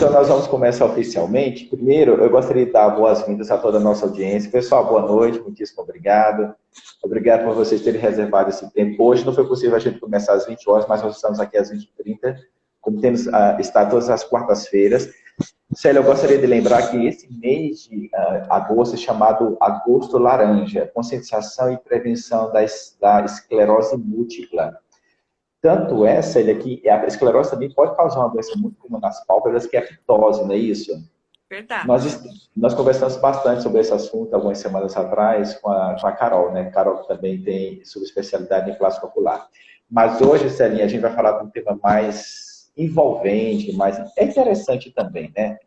Então, nós vamos começar oficialmente. Primeiro, eu gostaria de dar boas-vindas a toda a nossa audiência. Pessoal, boa noite, muitíssimo obrigado. Obrigado por vocês terem reservado esse tempo. Hoje não foi possível a gente começar às 20 horas, mas nós estamos aqui às 20h30, como temos está todas as quartas-feiras. Célia, eu gostaria de lembrar que esse mês de agosto é chamado Agosto Laranja, conscientização e prevenção da esclerose múltipla. Tanto é, Célia, que a esclerose também pode causar uma doença muito comum nas pálpebras, que é a fitose, não é isso? Verdade. Nós conversamos bastante sobre esse assunto algumas semanas atrás com a Carol, né? Carol também tem subespecialidade em plástico ocular. Mas hoje, Célia, a gente vai falar de um tema mais envolvente, mais é interessante também, né?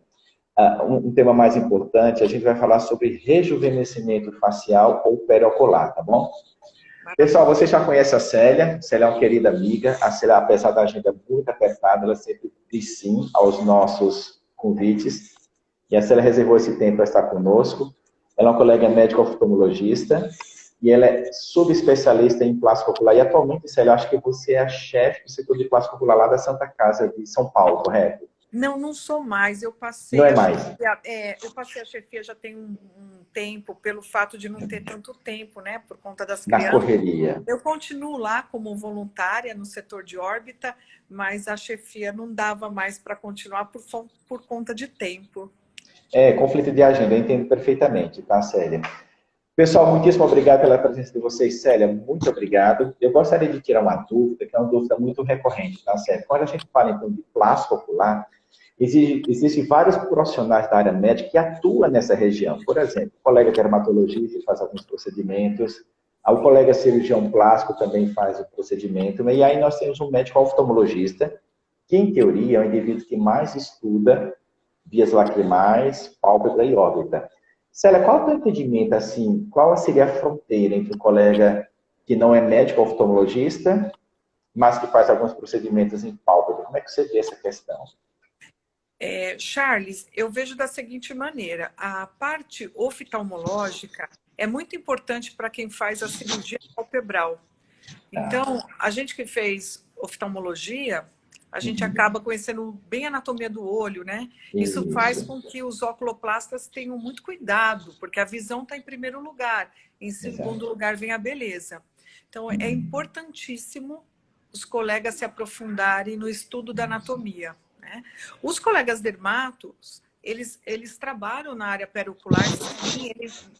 Um tema mais importante, a gente vai falar sobre rejuvenescimento facial ou periocular, tá bom? Pessoal, você já conhece a Célia. Célia é uma querida amiga. A Célia, apesar da agenda muito apertada, ela sempre diz sim aos nossos convites. E a Célia reservou esse tempo para estar conosco. Ela é uma colega médica oftalmologista e ela é subespecialista em plástico ocular. E atualmente, Célia, eu acho que você é a chefe do setor de plástico ocular lá da Santa Casa de São Paulo, correto? Não, não sou mais. Eu passei Não é mais. eu passei a chefia já tem um tempo, pelo fato de não ter tanto tempo, né? Por conta das Na crianças. correria. Eu continuo lá como voluntária no setor de órbita, mas a chefia não dava mais para continuar por conta de tempo. Conflito de agenda, eu entendo perfeitamente, tá, Célia? Pessoal, muitíssimo obrigado pela presença de vocês, Célia, muito obrigado. Eu gostaria de tirar uma dúvida, que é uma dúvida muito recorrente, tá, Célia? Quando a gente fala, então, de plástico ocular, existem vários profissionais da área médica que atuam nessa região. Por exemplo, o colega dermatologista faz alguns procedimentos, o colega cirurgião plástico também faz o procedimento, e aí nós temos um médico oftalmologista, que, em teoria, é o indivíduo que mais estuda vias lacrimais, pálpebra e órbita. Célia, qual é o teu entendimento, assim, qual seria a fronteira entre um colega que não é médico oftalmologista, mas que faz alguns procedimentos em pálpebra? Como é que você vê essa questão? Charles, eu vejo da seguinte maneira, a parte oftalmológica é muito importante para quem faz a cirurgia palpebral. Então, a gente que fez oftalmologia, a gente acaba conhecendo bem a anatomia do olho, né? Isso faz com que os oculoplastas tenham muito cuidado, porque a visão está em primeiro lugar, em segundo lugar vem a beleza. Então, é importantíssimo os colegas se aprofundarem no estudo da anatomia, né? Os colegas dermatos, eles trabalham na área periocular, sim,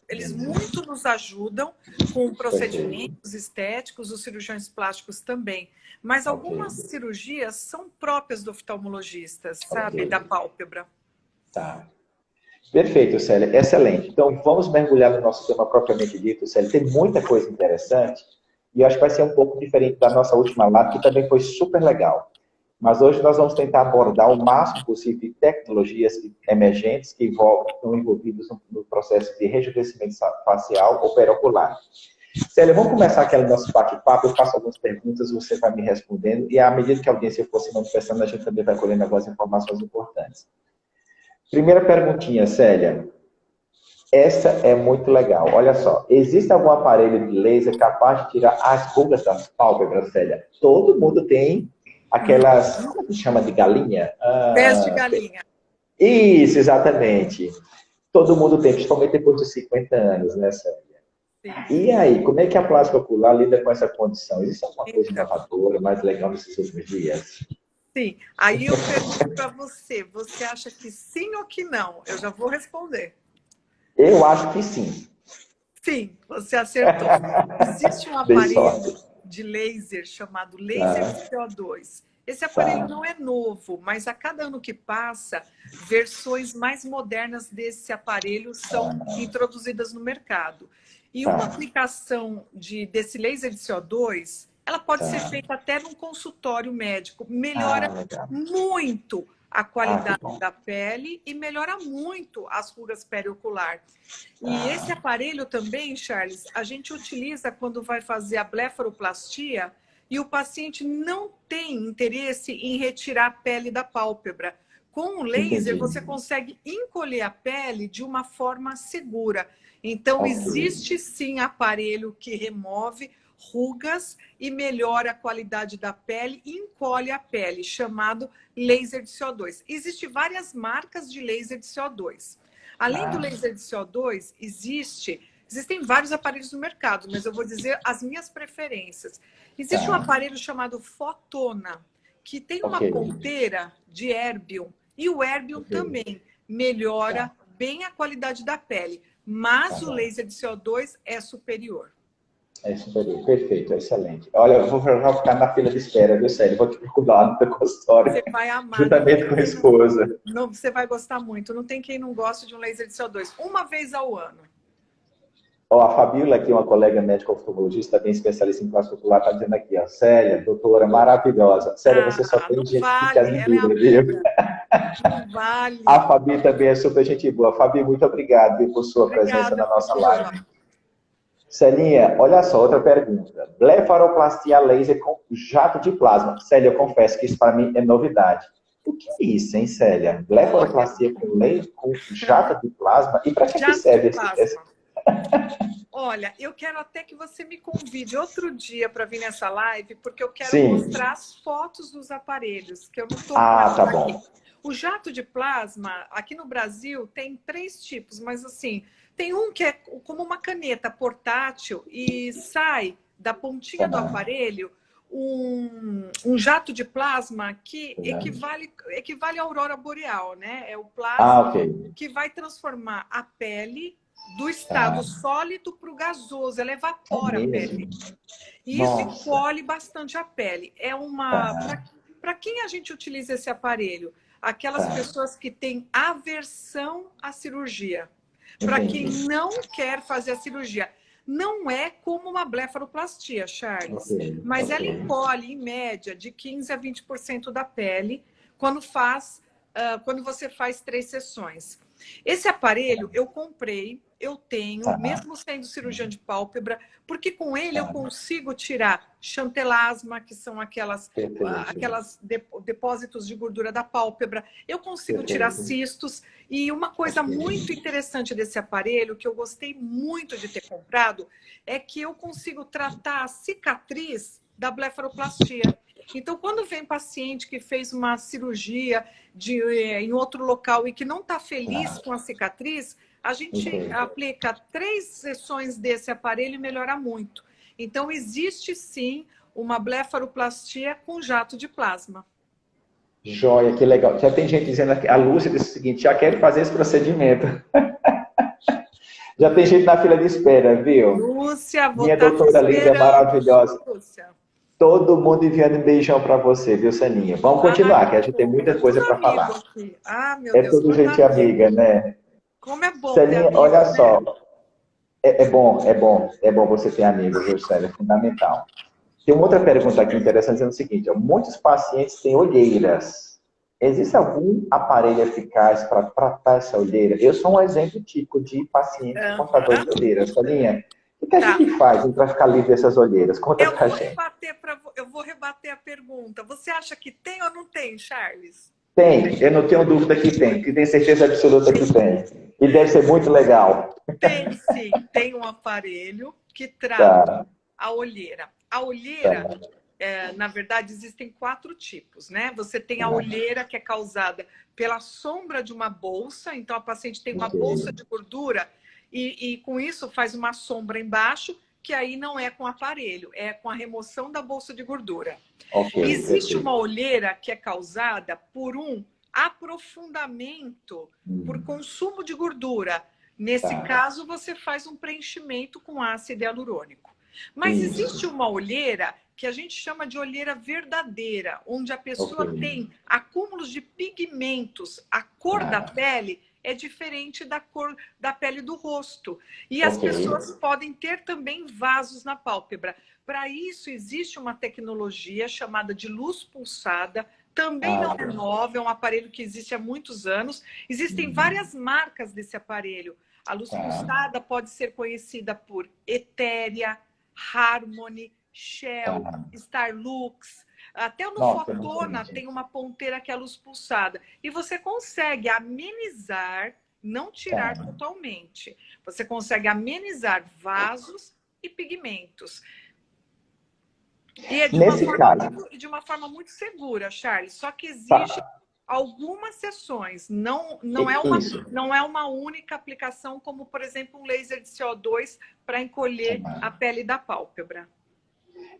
eles muito nos ajudam com procedimentos estéticos, os cirurgiões plásticos também. Mas algumas cirurgias são próprias do oftalmologista, sabe? Da pálpebra. Tá. Perfeito, Célia. Excelente. Então, vamos mergulhar no nosso tema propriamente dito, Célia. Tem muita coisa interessante e eu acho que vai ser um pouco diferente da nossa última live, que também foi super legal. Mas hoje nós vamos tentar abordar o máximo possível de tecnologias emergentes que estão envolvidas no processo de rejuvenescimento facial ou periocular. Célia, vamos começar aquele nosso bate-papo. Eu faço algumas perguntas, você vai me respondendo, e à medida que a audiência for se manifestando, a gente também vai colhendo algumas informações importantes. Primeira perguntinha, Célia. Essa é muito legal. Olha só, existe algum aparelho de laser capaz de tirar as rugas das pálpebras, Célia? Todo mundo tem aquelas, como se chama, de galinha? Pés de galinha. Isso, exatamente. Todo mundo tem, principalmente depois dos 50 anos, né, Célia? Sim. E aí, como é que a plástica ocular lida com essa condição? Existe alguma coisa inovadora, mais legal nesses últimos dias? Sim. Aí eu pergunto para você, você acha que sim ou que não? Eu já vou responder. Eu acho que sim. Sim, você acertou. Existe um aparelho de laser chamado laser CO2. Esse aparelho não é novo, mas a cada ano que passa, versões mais modernas desse aparelho são introduzidas no mercado. E uma aplicação desse laser de CO2, ela pode ser feita até num consultório médico. Melhora muito a qualidade da pele e melhora muito as rugas periocular. E esse aparelho também, Charles, a gente utiliza quando vai fazer a blefaroplastia e o paciente não tem interesse em retirar a pele da pálpebra. Com o laser, você consegue encolher a pele de uma forma segura. Então, existe sim aparelho que remove rugas e melhora a qualidade da pele e encolhe a pele, chamado laser de CO2. Existem várias marcas de laser de CO2. Além do laser de CO2, existem vários aparelhos no mercado, mas eu vou dizer as minhas preferências. Existe um aparelho chamado Fotona, que tem uma ponteira de Erbium, e o Erbium também melhora bem a qualidade da pele, mas o laser de CO2 é superior. É superior, perfeito, excelente. Olha, eu vou ficar na fila de espera, viu, Célia? Vou te procurar no teu consultório. Você vai amar. Juntamente com a esposa. Não, você vai gostar muito. Não tem quem não goste de um laser de CO2. Uma vez ao ano. Ó, a Fabíola, aqui, uma colega médica oftalmologista, também especialista em classe popular, está dizendo aqui, ó, Célia, doutora, maravilhosa. Célia, você só tem gente que te admira, viu? Não vale. A Fabi também é super gente boa. Fabi, muito obrigado, viu, por sua presença na nossa live. Celinha, olha só, outra pergunta. Blefaroplastia laser com jato de plasma. Célia, eu confesso que isso para mim é novidade. O que é isso, hein, Célia? Blefaroplastia com jato de plasma? E para que serve esse? Olha, eu quero até que você me convide outro dia para vir nessa live, porque eu quero mostrar as fotos dos aparelhos, que eu não estou tá bom. aqui. O jato de plasma, aqui no Brasil, tem 3 tipos, mas assim, tem um que é como uma caneta portátil e sai da pontinha do aparelho um jato de plasma que equivale à aurora boreal, né? É o plasma que vai transformar a pele do estado sólido para o gasoso, ela evapora a pele. E isso encolhe bastante a pele. É para quem a gente utiliza esse aparelho? Aquelas pessoas que têm aversão à cirurgia. Para quem não quer fazer a cirurgia. Não é como uma blefaroplastia, Charles, mas ela encolhe, em média, de 15% a 20% da pele quando você faz 3 sessões. Esse aparelho eu comprei, eu tenho, mesmo sendo cirurgiã de pálpebra, porque com ele eu consigo tirar chantelasma, que são aquelas depósitos de gordura da pálpebra, eu consigo tirar cistos, e uma coisa muito interessante desse aparelho, que eu gostei muito de ter comprado, é que eu consigo tratar a cicatriz da blefaroplastia. Então, quando vem paciente que fez uma cirurgia em outro local e que não está feliz com a cicatriz, a gente aplica 3 sessões desse aparelho e melhora muito. Então, existe sim uma blefaroplastia com jato de plasma. Joia, que legal. Já tem gente dizendo aqui, a Lúcia disse o seguinte, já quero fazer esse procedimento. Já tem gente na fila de espera, viu? Lúcia, minha doutora linda, maravilhosa. Lúcia. Todo mundo enviando um beijão para você, viu, Celinha? Vamos continuar, que a gente tem muita coisa para falar. Meu Deus, tudo gente amiga, né? Como é bom Celinha, ter amigo, olha né? só. É bom você ter amigos, viu, Célia? É fundamental. Tem uma outra pergunta aqui interessante, dizendo o seguinte, muitos pacientes têm olheiras. Existe algum aparelho eficaz para tratar essa olheira? Eu sou um exemplo típico de paciente portador de olheiras, Celinha. O que a gente faz para ficar livre dessas olheiras? Conta pra gente. Eu vou rebater a pergunta. Você acha que tem ou não tem, Charles? Tem, eu não tenho dúvida que tem. Que tenho certeza absoluta que tem. E deve ser muito legal. Tem sim, tem um aparelho que trata a olheira. A olheira, na verdade, existem 4 tipos, né? Você tem a olheira que é causada pela sombra de uma bolsa. Então, a paciente tem uma bolsa de gordura e com isso faz uma sombra embaixo, que aí não é com aparelho, é com a remoção da bolsa de gordura. Existe uma olheira que é causada por um aprofundamento por consumo de gordura. Nesse caso, você faz um preenchimento com ácido hialurônico. Mas existe uma olheira que a gente chama de olheira verdadeira, onde a pessoa tem acúmulos de pigmentos. A cor da pele é diferente da cor da pele do rosto. E as pessoas podem ter também vasos na pálpebra. Para isso, existe uma tecnologia chamada de luz pulsada. Também não é nova, é um aparelho que existe há muitos anos. Existem várias marcas desse aparelho. A luz pulsada pode ser conhecida por Etérea, Harmony, Shell, Starlux. Até no Fotona tem uma ponteira que é a luz pulsada. E você consegue amenizar, não tirar totalmente. Você consegue amenizar vasos e pigmentos. E é Nesse caso, de uma forma muito segura, Charles, só que exige tá, algumas sessões, isso. não é uma única aplicação, como, por exemplo, um laser de CO2 para encolher a pele da pálpebra.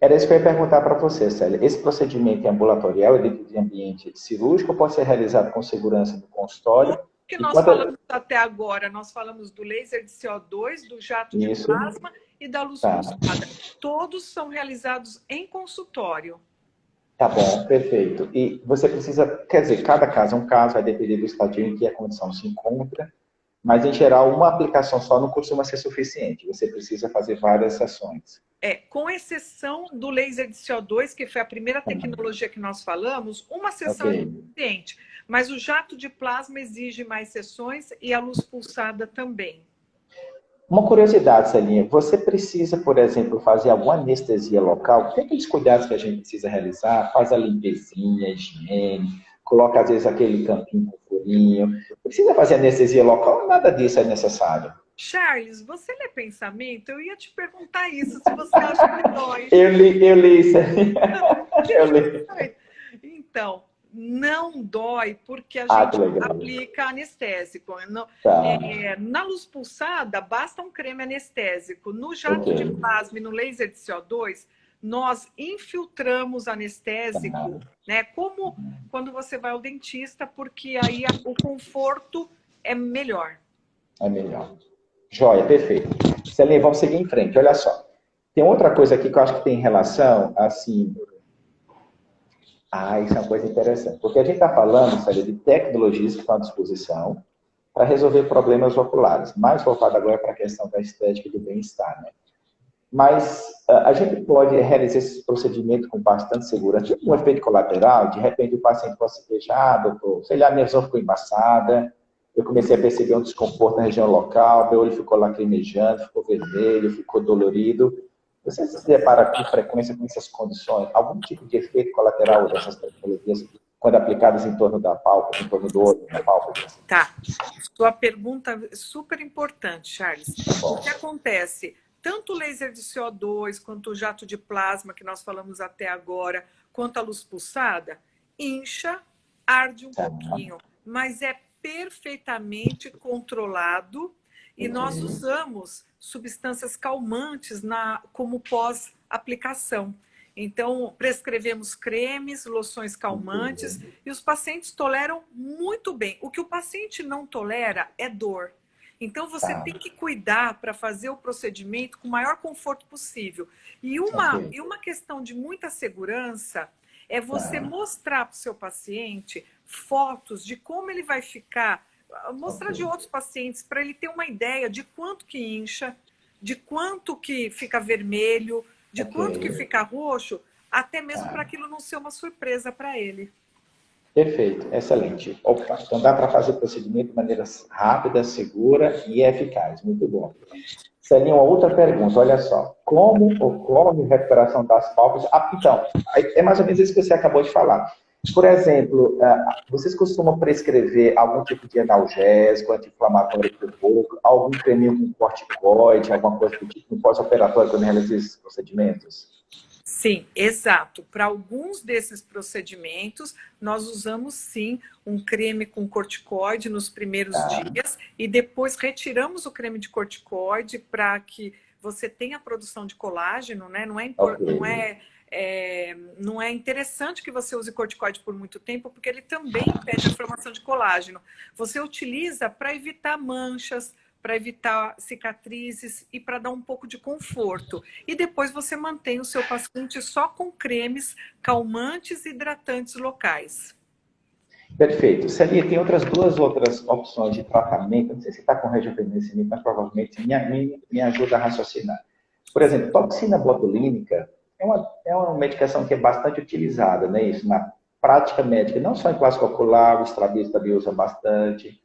Era isso que eu ia perguntar para você, Célia. Esse procedimento é ambulatorial, é dentro de ambiente cirúrgico, ou pode ser realizado com segurança no consultório? O que E nós quando... falamos até agora, nós falamos do laser de CO2, do jato de Isso, plasma e da luz tá. pulsada. Todos são realizados em consultório. Tá bom, perfeito. E você precisa, quer dizer, cada caso é um caso, vai depender do estadio em que a condição se encontra, mas em geral uma aplicação só não costuma ser suficiente. Você precisa fazer várias sessões. Com exceção do laser de CO2, que foi a primeira tecnologia que nós falamos, uma sessão é suficiente. Mas o jato de plasma exige mais sessões e a luz pulsada também. Uma curiosidade, Celinha, você precisa, por exemplo, fazer alguma anestesia local? Tem aqueles cuidados que a gente precisa realizar? Faz a limpezinha, a higiene, coloca às vezes aquele tampinho com furinho. Precisa fazer anestesia local? Nada disso é necessário. Charles, você lê pensamento? Eu ia te perguntar isso, se você acha que dói. Eu li isso. Eu li. Então, não dói porque a gente aplica anestésico. Na luz pulsada, basta um creme anestésico. No jato de plasma e no laser de CO2, nós infiltramos anestésico, né? Como quando você vai ao dentista, porque aí o conforto é melhor. É melhor. Joia, perfeito. Celinha, vamos seguir em frente. Olha só. Tem outra coisa aqui que eu acho que tem relação, assim... isso é uma coisa interessante. Porque a gente está falando, Célia, de tecnologias que estão à disposição para resolver problemas oculares. Mais voltado agora para a questão da estética e do bem-estar, né? Mas a gente pode realizar esse procedimento com bastante segurança. Tipo um efeito colateral, de repente o paciente pode se queixar, doutor, sei lá, a minha visão ficou embaçada, eu comecei a perceber um desconforto na região local, meu olho ficou lacrimejando, ficou vermelho, ficou dolorido. Você se depara com frequência com essas condições? Algum tipo de efeito colateral dessas tecnologias, quando aplicadas em torno da pálpebra, em torno do olho, da pálpebra? Tá. Sua pergunta é super importante, Charles. O que acontece? Tanto o laser de CO2, quanto o jato de plasma, que nós falamos até agora, quanto a luz pulsada, incha, arde um pouquinho, mas é perfeitamente controlado e nós usamos substâncias calmantes como pós-aplicação. Então, prescrevemos cremes, loções calmantes e os pacientes toleram muito bem. O que o paciente não tolera é dor. Então, você tem que cuidar para fazer o procedimento com o maior conforto possível. E uma questão de muita segurança é você mostrar para o seu paciente fotos de como ele vai ficar, mostrar de outros pacientes, para ele ter uma ideia de quanto que incha, de quanto que fica vermelho, de quanto que fica roxo, até mesmo para aquilo não ser uma surpresa para ele. Perfeito, excelente. Opa, então dá para fazer o procedimento de maneira rápida, segura e eficaz. Muito bom. Celinha, uma outra pergunta, olha só. Como ocorre a recuperação das pálpebras? Então, é mais ou menos isso que você acabou de falar. Por exemplo, vocês costumam prescrever algum tipo de analgésico, anti-inflamatório para o corpo, algum creminho com corticoide, alguma coisa do tipo no pós-operatório quando realiza esses procedimentos? Sim, exato. Para alguns desses procedimentos, nós usamos sim um creme com corticoide nos primeiros dias e depois retiramos o creme de corticoide para que você tenha a produção de colágeno, né? Não é interessante que você use corticoide por muito tempo, porque ele também impede a formação de colágeno. Você utiliza para evitar manchas, para evitar cicatrizes e para dar um pouco de conforto. E depois você mantém o seu paciente só com cremes calmantes e hidratantes locais. Perfeito. Celia, tem duas outras opções de tratamento. Não sei se está com rejuvenescimento, mas provavelmente me ajuda a raciocinar. Por exemplo, toxina botulínica é uma medicação que é bastante utilizada, né? Isso na prática médica, não só em clássico ocular, o estrabismo também usa bastante.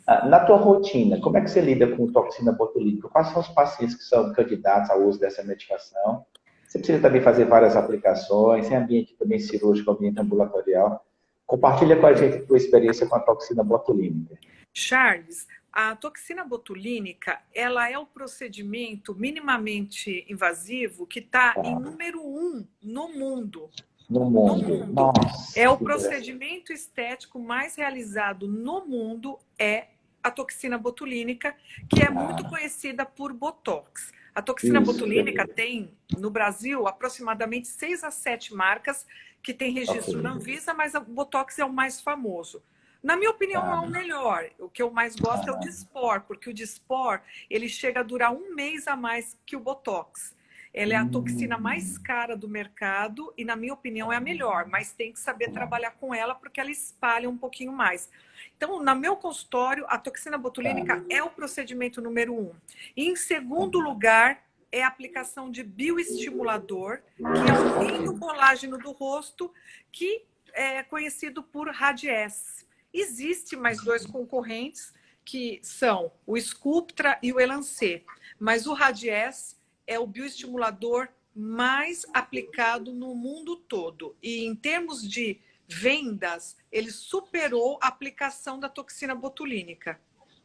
Na tua rotina, como é que você lida com toxina botulínica? Quais são os pacientes que são candidatos ao uso dessa medicação? Você precisa também fazer várias aplicações, em ambiente também cirúrgico, ambiente ambulatorial. Compartilha com a gente a tua experiência com a toxina botulínica. Charles, A toxina botulínica, ela é o procedimento minimamente invasivo que está em número 1 no mundo. No mundo. Nossa, É o procedimento estético mais realizado no mundo, é a toxina botulínica, que é muito conhecida por Botox. A toxina botulínica tem, no Brasil, aproximadamente 6 a 7 marcas que têm registro na Anvisa, mas o Botox é o mais famoso. Na minha opinião, é o melhor. O que eu mais gosto é o Dysport, porque o Dysport ele chega a durar 1 mês a mais que o Botox. Ela é a toxina mais cara do mercado e, na minha opinião, é a melhor, mas tem que saber trabalhar com ela porque ela espalha um pouquinho mais. Então, no meu consultório, a toxina botulínica é o procedimento número 1. E, em segundo lugar, é a aplicação de bioestimulador, que aumenta o colágeno do rosto, que é conhecido por Radiesse. Existem mais 2 concorrentes, que são o Sculptra e o Elancê, mas o Radiesse é o bioestimulador mais aplicado no mundo todo. E em termos de vendas, ele superou a aplicação da toxina botulínica.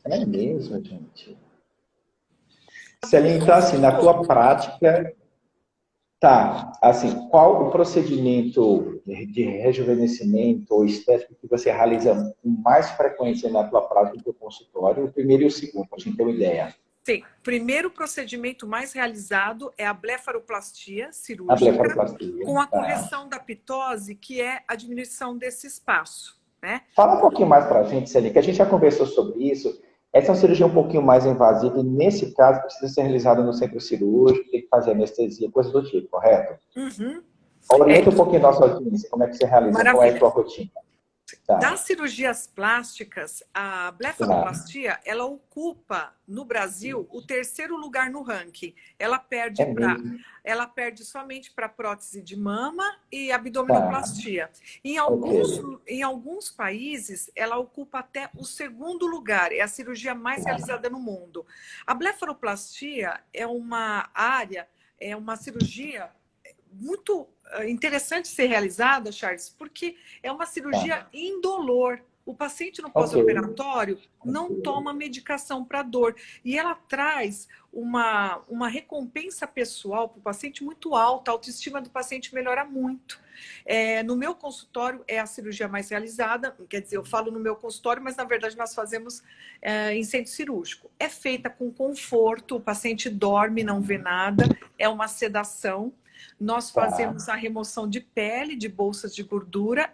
É mesmo, gente. Celine, então, assim, na tua prática, assim, qual o procedimento de rejuvenescimento ou estético que você realiza com mais frequência na tua prática do teu consultório? O primeiro e o segundo, para a gente ter uma ideia. Sim, o primeiro procedimento mais realizado é a blefaroplastia cirúrgica, A blefaroplastia, com a correção da pitose, que é a diminuição desse espaço, né? Fala um pouquinho mais para a gente, Celine, que a gente já conversou sobre isso. Essa é uma cirurgia um pouquinho mais invasiva e, nesse caso, precisa ser realizada no centro cirúrgico, tem que fazer anestesia, coisa do tipo, correto? Orienta um pouquinho a nossa audiência, como é que você realiza, Maravilha. qual é a tua rotina? Das cirurgias plásticas, a blefaroplastia, ela ocupa, no Brasil, o 3º lugar no ranking. Ela perde somente para prótese de mama e abdominoplastia. Em alguns países, ela ocupa até o 2º lugar. É a cirurgia mais realizada no mundo. A blefaroplastia é uma área, é uma cirurgia muito interessante ser realizada, Charles, porque é uma cirurgia indolor. O paciente no pós-operatório não toma medicação para dor. E ela traz uma recompensa pessoal para o paciente muito alta. A autoestima do paciente melhora muito. No meu consultório é a cirurgia mais realizada. Quer dizer, eu falo no meu consultório, mas na verdade nós fazemos em centro cirúrgico. É feita com conforto, o paciente dorme, não vê nada. É uma sedação. Nós fazemos a remoção de pele, de bolsas de gordura,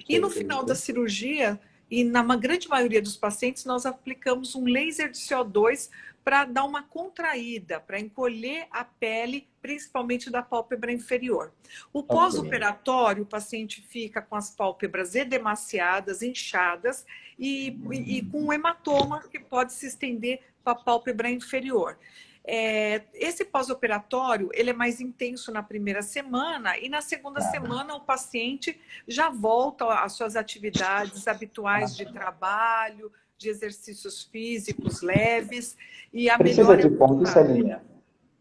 e no final da cirurgia, e na grande maioria dos pacientes, nós aplicamos um laser de CO2 para dar uma contraída, para encolher a pele, principalmente da pálpebra inferior. O pós-operatório, o paciente fica com as pálpebras edemaciadas, inchadas, e com um hematoma que pode se estender para a pálpebra inferior. Esse pós-operatório ele é mais intenso na primeira semana e na segunda semana o paciente já volta às suas atividades habituais de trabalho, de exercícios físicos leves e a Precisa de ponto, Celinha?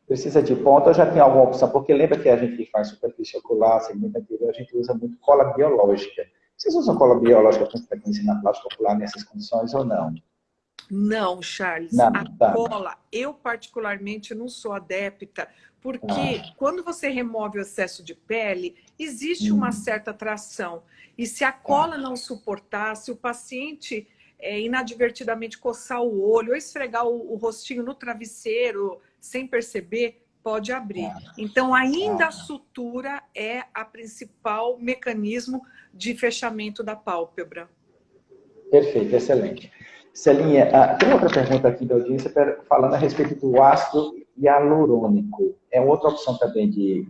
Precisa de ponto ou já tem alguma opção? Porque lembra que a gente faz superfície ocular, segmento anterior, a gente usa muito cola biológica. Vocês usam cola biológica com frequência na plástica ocular nessas condições ou não? Não, Charles. Não, a cola, eu particularmente não sou adepta, porque quando você remove o excesso de pele, existe uma certa atração. E se a cola não suportar, se o paciente inadvertidamente coçar o olho ou esfregar o rostinho no travesseiro sem perceber, pode abrir. Então, ainda a sutura é a principal mecanismo de fechamento da pálpebra. Perfeito, excelente. Celinha, tem outra pergunta aqui da audiência falando a respeito do ácido hialurônico. É outra opção também de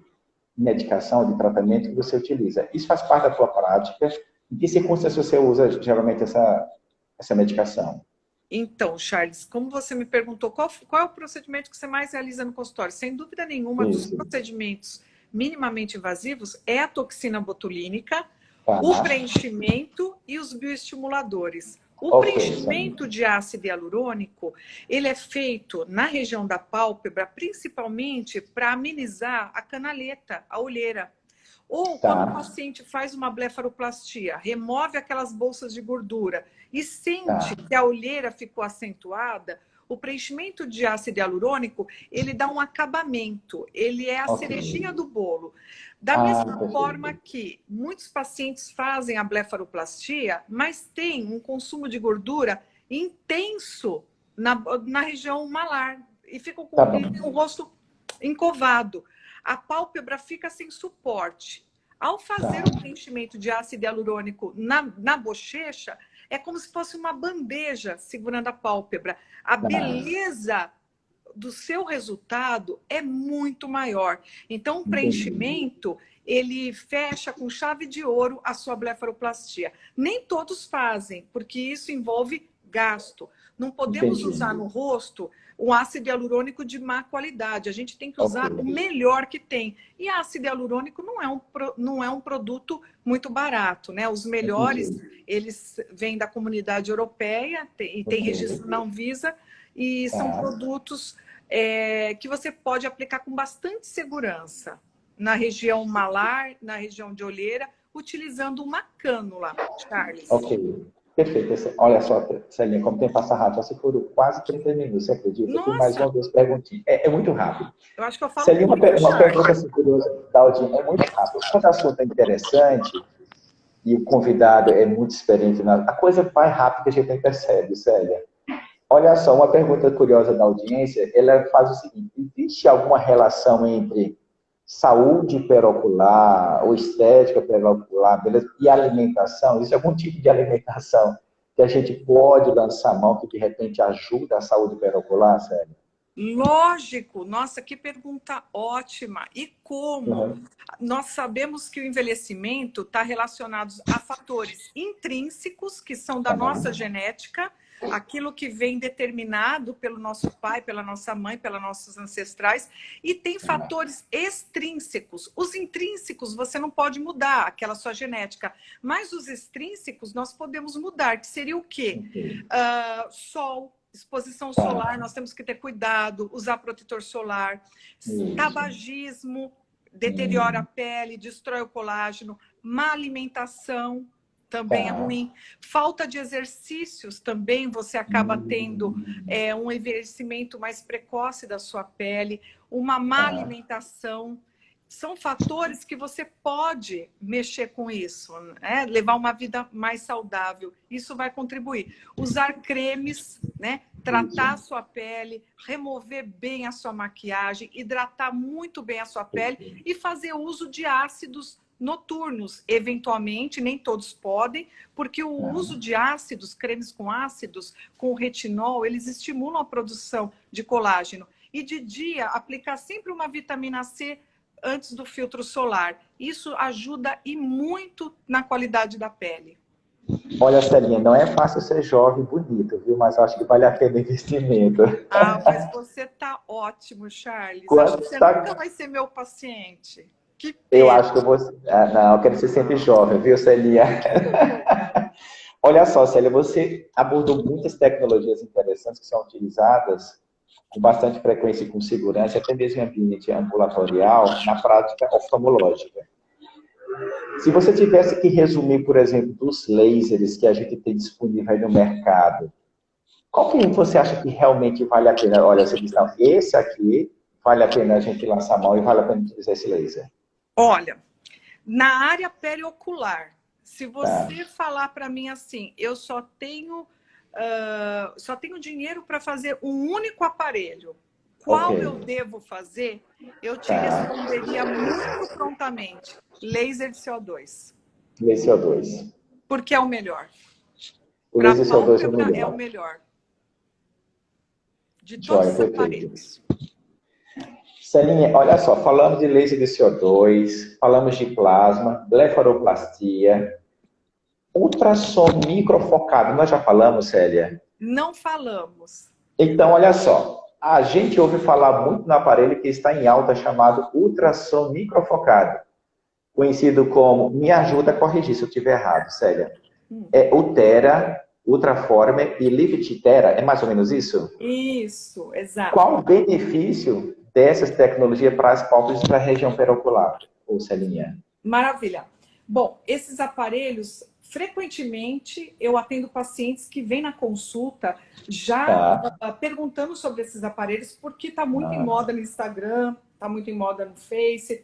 medicação, de tratamento que você utiliza. Isso faz parte da tua prática? Em que circunstâncias você usa geralmente essa medicação? Então, Charles, como você me perguntou, qual é o procedimento que você mais realiza no consultório? Sem dúvida nenhuma, dos procedimentos minimamente invasivos é a toxina botulínica, o preenchimento e os bioestimuladores. O preenchimento de ácido hialurônico, ele é feito na região da pálpebra, principalmente para amenizar a canaleta, a olheira. Ou quando o paciente faz uma blefaroplastia, remove aquelas bolsas de gordura e sente Tá. que a olheira ficou acentuada, o preenchimento de ácido hialurônico, ele dá um acabamento, ele é a Ok. cerejinha do bolo. Da Ah, mesma forma perfeito. que muitos pacientes fazem a blefaroplastia, mas tem um consumo de gordura intenso na região malar e fica Tá com bom. o rosto encovado. A pálpebra fica sem suporte. Ao fazer Tá. o preenchimento de ácido hialurônico na bochecha, é como se fosse uma bandeja segurando a pálpebra. A Tá. beleza do seu resultado é muito maior. Então, o Entendi. preenchimento, ele fecha com chave de ouro a sua blefaroplastia. Nem todos fazem, porque isso envolve gasto. Não podemos Entendi. usar no rosto um ácido hialurônico de má qualidade. A gente tem que Ok. usar o melhor que tem. E ácido hialurônico não é um produto muito barato, né? Os melhores, Entendi. eles vêm da comunidade europeia e tem Ok. registro na Anvisa, e são Tá. produtos que você pode aplicar com bastante segurança na região malar, na região de olheira, utilizando uma cânula, Charles. Ok. Perfeito. Olha só, Celinha, como tem passa rápido. Você foram quase 30 minutos, você acredita? Eu tenho mais uma Nossa, ou duas perguntinhas. É muito rápido. eu acho que eu falo Celinha, muito, uma pergunta Charles. assim, curiosa da audiência. É muito rápido. Quando o assunto é interessante e o convidado é muito experiente, a coisa vai rápido que a gente nem percebe, Célia. Olha só, uma pergunta curiosa da audiência, ela faz o seguinte: existe alguma relação entre saúde periocular ou estética periocular, beleza? E alimentação? Existe algum tipo de alimentação que a gente pode lançar mão que de repente ajuda a saúde periocular, Célia? Lógico, nossa, que pergunta ótima. E como? Uhum. Nós sabemos que o envelhecimento está relacionado a fatores intrínsecos, que são da Tá. nossa genética, aquilo que vem determinado pelo nosso pai, pela nossa mãe, pelos nossos ancestrais, e tem fatores extrínsecos. Os intrínsecos você não pode mudar, aquela sua genética, mas os extrínsecos nós podemos mudar, que seria o quê? Sol, exposição solar, nós temos que ter cuidado, usar protetor solar, tabagismo, deteriora a pele, destrói o colágeno, má alimentação também é ruim, falta de exercícios também, você acaba tendo um envelhecimento mais precoce da sua pele, uma má alimentação. São fatores que você pode mexer com isso, né? Levar uma vida mais saudável. Isso vai contribuir. Usar cremes, né? Tratar a sua pele, remover bem a sua maquiagem, hidratar muito bem a sua pele e fazer uso de ácidos noturnos. Eventualmente, nem todos podem, porque o uso de ácidos, cremes com ácidos, com retinol, eles estimulam a produção de colágeno. E de dia, aplicar sempre uma vitamina C antes do filtro solar. Isso ajuda e muito na qualidade da pele. Olha, Celinha, não é fácil ser jovem e bonito, viu? Mas acho que vale a pena o investimento. Ah, mas você tá ótimo, Charles. Acho que você nunca vai ser meu paciente. Que Eu pena. acho que eu vou... não, eu quero ser sempre jovem, viu, Celinha? Olha só, Célia, você abordou muitas tecnologias interessantes que são utilizadas com bastante frequência e com segurança, até mesmo em ambiente ambulatorial, na prática oftalmológica. Se você tivesse que resumir, por exemplo, dos lasers que a gente tem disponível aí no mercado, qual que você acha que realmente vale a pena? Olha, você diz, não, esse aqui vale a pena a gente lançar a mão e vale a pena utilizar esse laser. Olha, na área periocular, se você falar para mim assim, eu só tenho dinheiro para fazer um único aparelho, qual eu devo fazer? Eu te responderia muito prontamente, laser de CO2. Laser CO2. Porque é o melhor. O Para laser CO2 é o pálpebra é o melhor. melhor. De todos os aparelhos. Celinha, olha só, falamos de laser de CO2, falamos de plasma, blefaroplastia, ultrassom microfocado, nós já falamos, Célia? Não falamos. Então, olha só, a gente ouve falar muito no aparelho que está em alta, chamado ultrassom microfocado, conhecido como, me ajuda a corrigir se eu estiver errado, Célia, é Ultera, Ultraformer e Liftera, é mais ou menos isso? Isso, exato. Qual o benefício dessas tecnologias para as pálpebras e para a região periocular, ou Celinha? Maravilha. Bom, esses aparelhos frequentemente eu atendo pacientes que vêm na consulta já perguntando sobre esses aparelhos, porque está muito em moda no Instagram, está muito em moda no Face,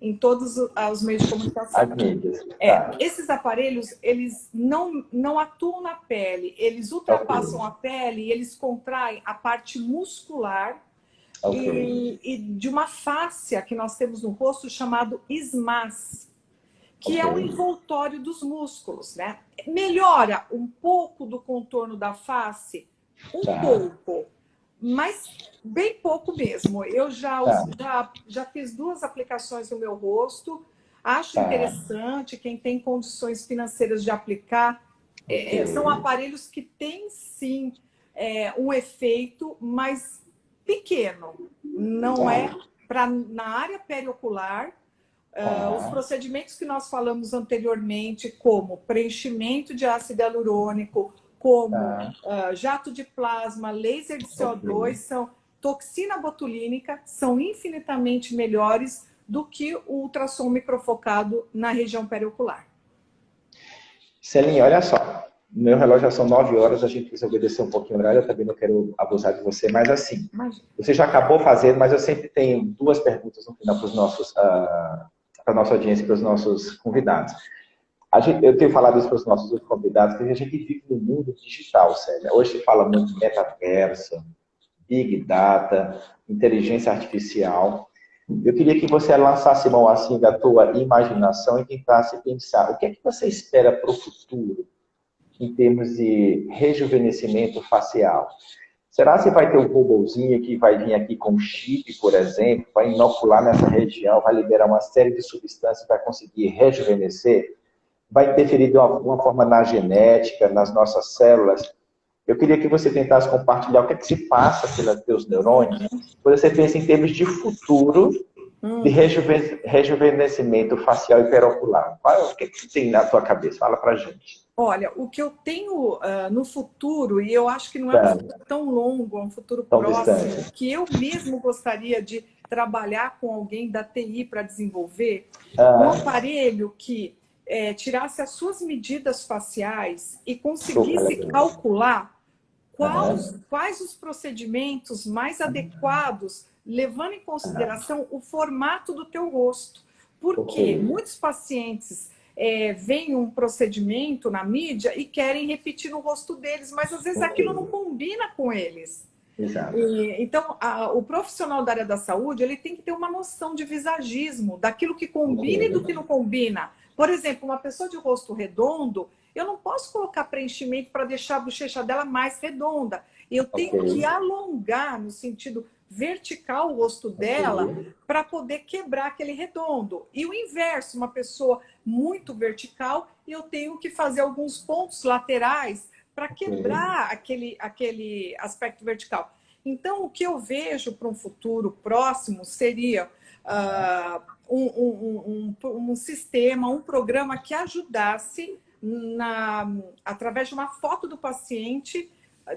em todos os meios de comunicação. As mídias. Esses aparelhos, eles não atuam na pele, eles ultrapassam a pele e eles contraem a parte muscular e de uma fáscia que nós temos no rosto chamado ismás, que é o envoltório dos músculos, né? Melhora um pouco do contorno da face, pouco, mas bem pouco mesmo. Eu já fiz 2 aplicações no meu rosto, acho interessante, quem tem condições financeiras de aplicar, são aparelhos que têm sim um efeito, mas pequeno, não é na área periocular. Os procedimentos que nós falamos anteriormente, como preenchimento de ácido hialurônico, como jato de plasma, laser de CO2, são toxina botulínica, são infinitamente melhores do que o ultrassom microfocado na região periocular. Celinha, olha só, meu relógio já são 9 horas, a gente precisa obedecer um pouquinho o horário, eu também não quero abusar de você, mas assim, você já acabou fazendo, mas eu sempre tenho 2 perguntas no final para os nossos... para a nossa audiência, para os nossos convidados. Eu tenho falado isso para os nossos convidados, que a gente vive no mundo digital, Célia. Hoje se fala muito de metaverso, big data, inteligência artificial. Eu queria que você lançasse mão assim da tua imaginação e tentasse pensar o que é que você espera para o futuro em termos de rejuvenescimento facial. Será que vai ter um robôzinho que vai vir aqui com chip, por exemplo, vai inocular nessa região, vai liberar uma série de substâncias para conseguir rejuvenescer? Vai interferir de alguma forma na genética, nas nossas células? Eu queria que você tentasse compartilhar o que é que se passa pelos teus neurônios, quando você pensa em termos de futuro, de rejuvenescimento facial e periocular. O que é que tem na tua cabeça? Fala pra gente. Olha, o que eu tenho no futuro, e eu acho que não é um futuro tão longo, é um futuro próximo, que eu mesmo gostaria de trabalhar com alguém da TI para desenvolver, um aparelho que tirasse as suas medidas faciais e conseguisse calcular quais os procedimentos mais adequados, levando em consideração o formato do teu rosto. Porque muitos pacientes veem um procedimento na mídia e querem repetir no rosto deles, mas às vezes aquilo não combina com eles. Então, o profissional da área da saúde, ele tem que ter uma noção de visagismo, daquilo que combina e do que não combina. Por exemplo, uma pessoa de rosto redondo, eu não posso colocar preenchimento para deixar a bochecha dela mais redonda. Eu tenho que alongar no sentido vertical o rosto dela para poder quebrar aquele redondo. E o inverso, uma pessoa muito vertical, eu tenho que fazer alguns pontos laterais para quebrar aquele aspecto vertical. Então, o que eu vejo para um futuro próximo seria um sistema, um programa que ajudasse, através de uma foto do paciente,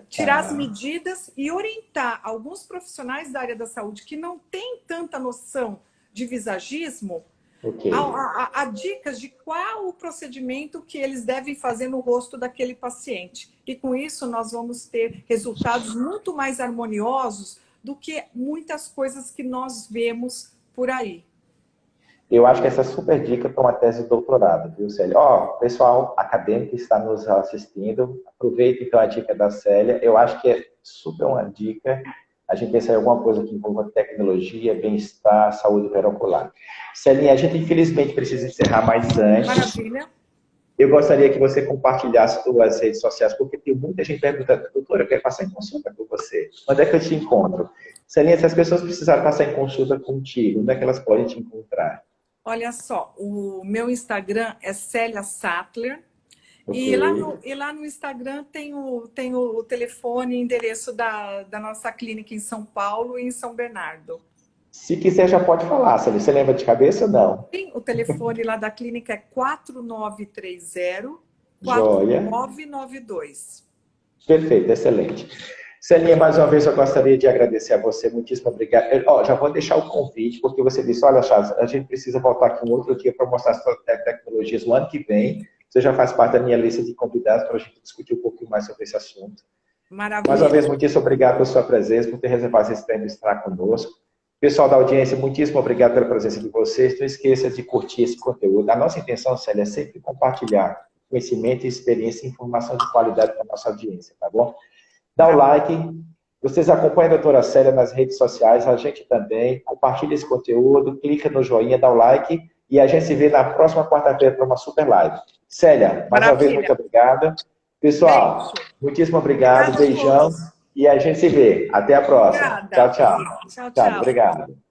tirar as medidas e orientar alguns profissionais da área da saúde que não têm tanta noção de visagismo a dicas de qual o procedimento que eles devem fazer no rosto daquele paciente. E com isso nós vamos ter resultados muito mais harmoniosos do que muitas coisas que nós vemos por aí. Eu acho que essa é super dica para uma tese de doutorado, viu, Célia? Pessoal acadêmico que está nos assistindo, aproveita então a dica da Célia. Eu acho que é super uma dica. A gente pensa em alguma coisa que envolva tecnologia, bem-estar, saúde periocular. Célia, a gente infelizmente precisa encerrar, mais antes. Maravilha. Eu gostaria que você compartilhasse suas redes sociais, porque tem muita gente perguntando, doutora, eu quero passar em consulta com você. Onde é que eu te encontro? Célia, se as pessoas precisarem passar em consulta contigo, onde é que elas podem te encontrar? Olha só, o meu Instagram é Célia Sattler. E lá no Instagram tem o telefone e endereço da nossa clínica em São Paulo e em São Bernardo. Se quiser, já pode falar. Você lembra de cabeça ou não? Sim, o telefone lá da clínica é 4930-4992. Perfeito, excelente. Celinha, mais uma vez eu gostaria de agradecer a você, muitíssimo obrigado. Já vou deixar o convite, porque você disse, olha, Charles, a gente precisa voltar aqui um outro dia para mostrar as tecnologias no ano que vem. você já faz parte da minha lista de convidados para a gente discutir um pouquinho mais sobre esse assunto. Maravilha. Mais uma vez, muitíssimo obrigado pela sua presença, por ter reservado esse tempo de estar conosco. Pessoal da audiência, muitíssimo obrigado pela presença de vocês. Não esqueça de curtir esse conteúdo. A nossa intenção, Célia, é sempre compartilhar conhecimento, experiência e informação de qualidade para a nossa audiência, tá bom? Dá o like. Vocês acompanham a doutora Célia nas redes sociais, a gente também. Compartilha esse conteúdo, clica no joinha, dá o like. E a gente se vê na próxima quarta-feira para uma super live. Célia, mais uma vez, muito obrigada. Pessoal, muitíssimo obrigado. Beijão. E a gente se vê. Até a próxima. Obrigada. Tchau, tchau. Tchau, Tchau, tchau. obrigado.